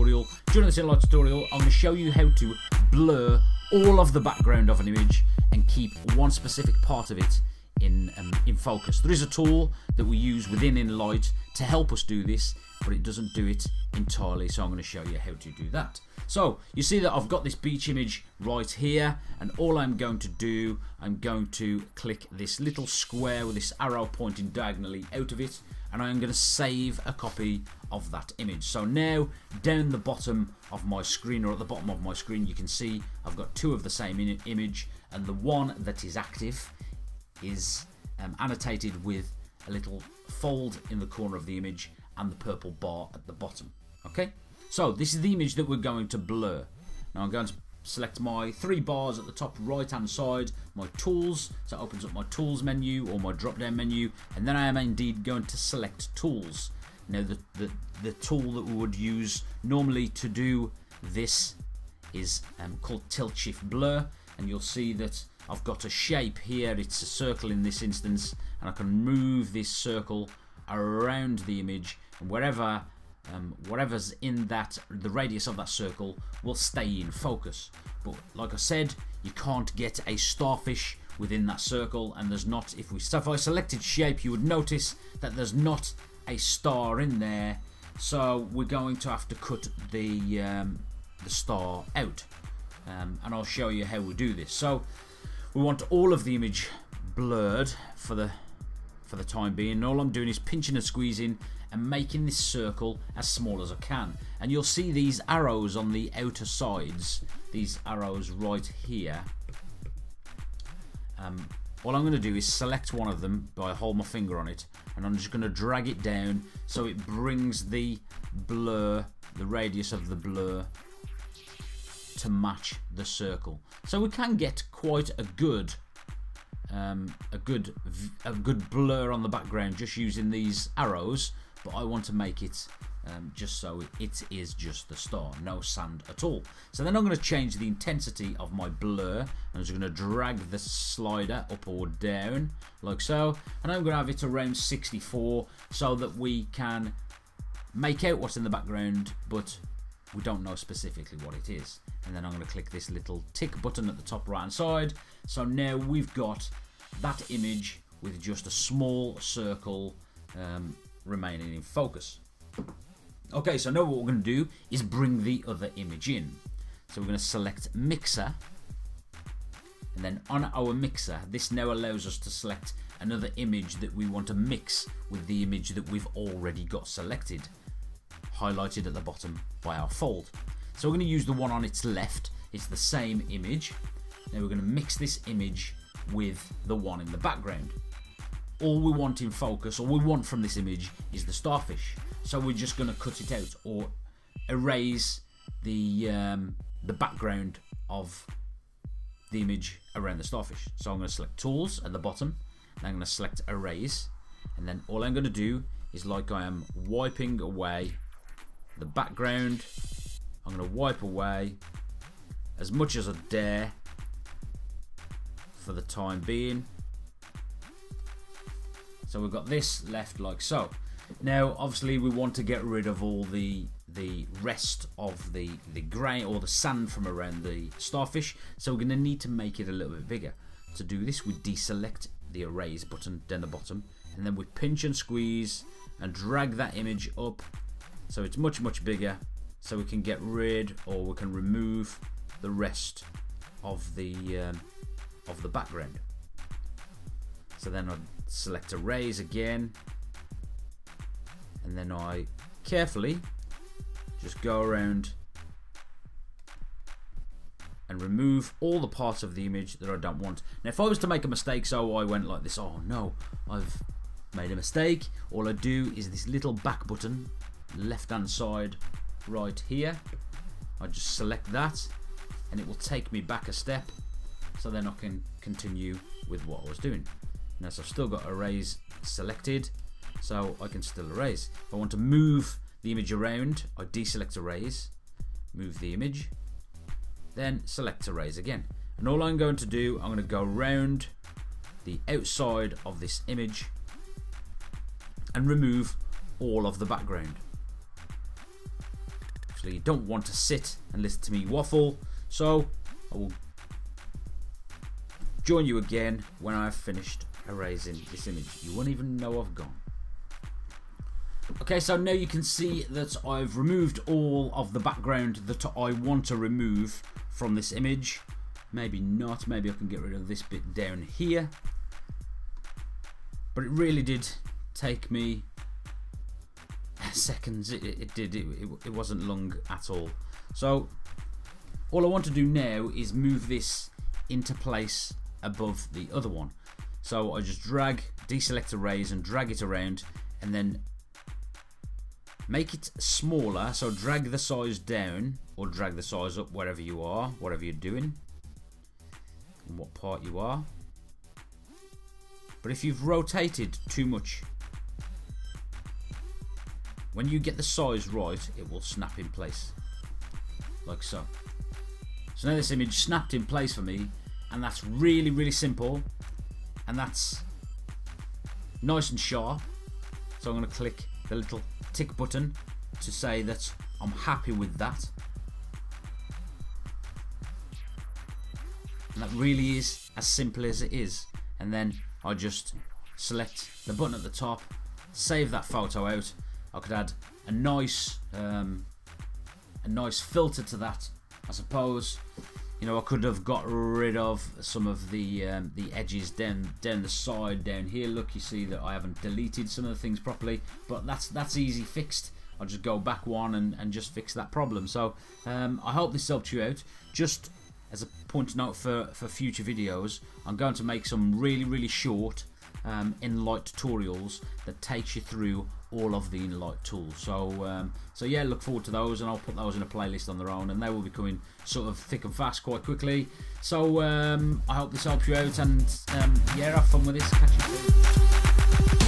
tutorial. During this in-light tutorial, I'm going to show you how to blur all of the background of an image and keep one specific part of it in focus. There is a tool that we use within InLight to help us do this, but it doesn't do it entirely, so I'm going to show you how to do that. So you see that I've got this beach image right here, and all I'm going to do, I'm going to click this little square with this arrow pointing diagonally out of it, and I'm going to save a copy of that image. So now down the bottom of my screen, or at the bottom of my screen, you can see I've got two of the same image, and the one that is active is annotated with a little fold in the corner of the image and the purple bar at the bottom. Okay, so this is the image that we're going to blur. Now I'm going to select my three bars at the top right hand side, my tools, so it opens up my tools menu or my drop down menu, and then I am indeed going to select tools. Now the tool that we would use normally to do this is called tilt shift blur, and you'll see that I've got a shape here, it's a circle in this instance, and I can move this circle around the image, and whatever's in that, the radius of that circle will stay in focus. But like I said, you can't get a starfish within that circle, and there's not, if I selected shape, you would notice that there's not a star in there, so we're going to have to cut the star out, and I'll show you how we do this. So we want all of the image blurred for the time being, and all I'm doing is pinching and squeezing and making this circle as small as I can. And you'll see these arrows on the outer sides, these arrows right here. What I'm going to do is select one of them by holding my finger on it, and I'm just going to drag it down so it brings the blur, the radius of the blur, to match the circle. So we can get quite a good blur on the background just using these arrows, but I want to make it just so it is just the star, no sand at all. So then I'm going to change the intensity of my blur. I'm just going to drag the slider up or down like so, and I'm going to have it around 64 so that we can make out what's in the background, but we don't know specifically what it is. And then I'm going to click this little tick button at the top right hand side. So now we've got that image with just a small circle remaining in focus. Okay, so now what we're going to do is bring the other image in. So we're going to select mixer, and then on our mixer, this now allows us to select another image that we want to mix with the image that we've already got selected, highlighted at the bottom by our fold. So we're going to use the one on its left. It's the same image. Now we're going to mix this image with the one in the background. All we want in focus, all we want from this image, is the starfish. So we're just going to cut it out or erase the background of the image around the starfish. So I'm going to select tools at the bottom, and I'm going to select erase, and then all I'm going to do is, like I am wiping away the background, I'm going to wipe away as much as I dare for the time being. So we've got this left like so. Now obviously we want to get rid of all the rest of the grey or the sand from around the starfish, so we're going to need to make it a little bit bigger. To do this, we deselect the erase button down the bottom, and then we pinch and squeeze and drag that image up so it's much bigger, so we can get rid, or we can remove, the rest of the background. So then I select erase again, and then I carefully just go around and remove all the parts of the image that I don't want. Now if I was to make a mistake, so I went like this, oh no, I've made a mistake, all I do is this little back button, left hand side right here, I just select that, and it will take me back a step, so then I can continue with what I was doing. Now, so I've still got erase selected, so I can still erase. If I want to move the image around, I deselect erase, move the image, then select erase again. And all I'm going to do, I'm going to go around the outside of this image and remove all of the background. obviously you don't want to sit and listen to me waffle, so I will join you again when I've finished erasing this image. You won't even know I've gone. Okay, so now you can see that I've removed all of the background that I want to remove from this image. Maybe not, maybe I can get rid of this bit down here. But it really did take me seconds. It wasn't long at all. So all I want to do now is move this into place above the other one. So I just drag, deselect erase and drag it around, and then make it smaller. So drag the size down or drag the size up, wherever you are, whatever you're doing and what part you are. But if you've rotated too much, when you get the size right, it will snap in place like so. So now this image snapped in place for me, and that's really simple, and that's nice and sharp. So I'm going to click the little tick button to say that I'm happy with that. And that really is as simple as it is. And then I just select the button at the top, save that photo out. I could add a nice filter to that, I suppose. You know, I could have got rid of some of the edges down the side down here. Look, you see that I haven't deleted some of the things properly, but that's easy fixed. I'll just go back one and just fix that problem. So I hope this helped you out. Just as a point of note for future videos, I'm going to make some really short Enlight tutorials that takes you through all of the Enlight tools. So yeah, look forward to those, and I'll put those in a playlist on their own, and they will be coming sort of thick and fast quite quickly. So I hope this helps you out, and yeah, have fun with this. Catch you soon.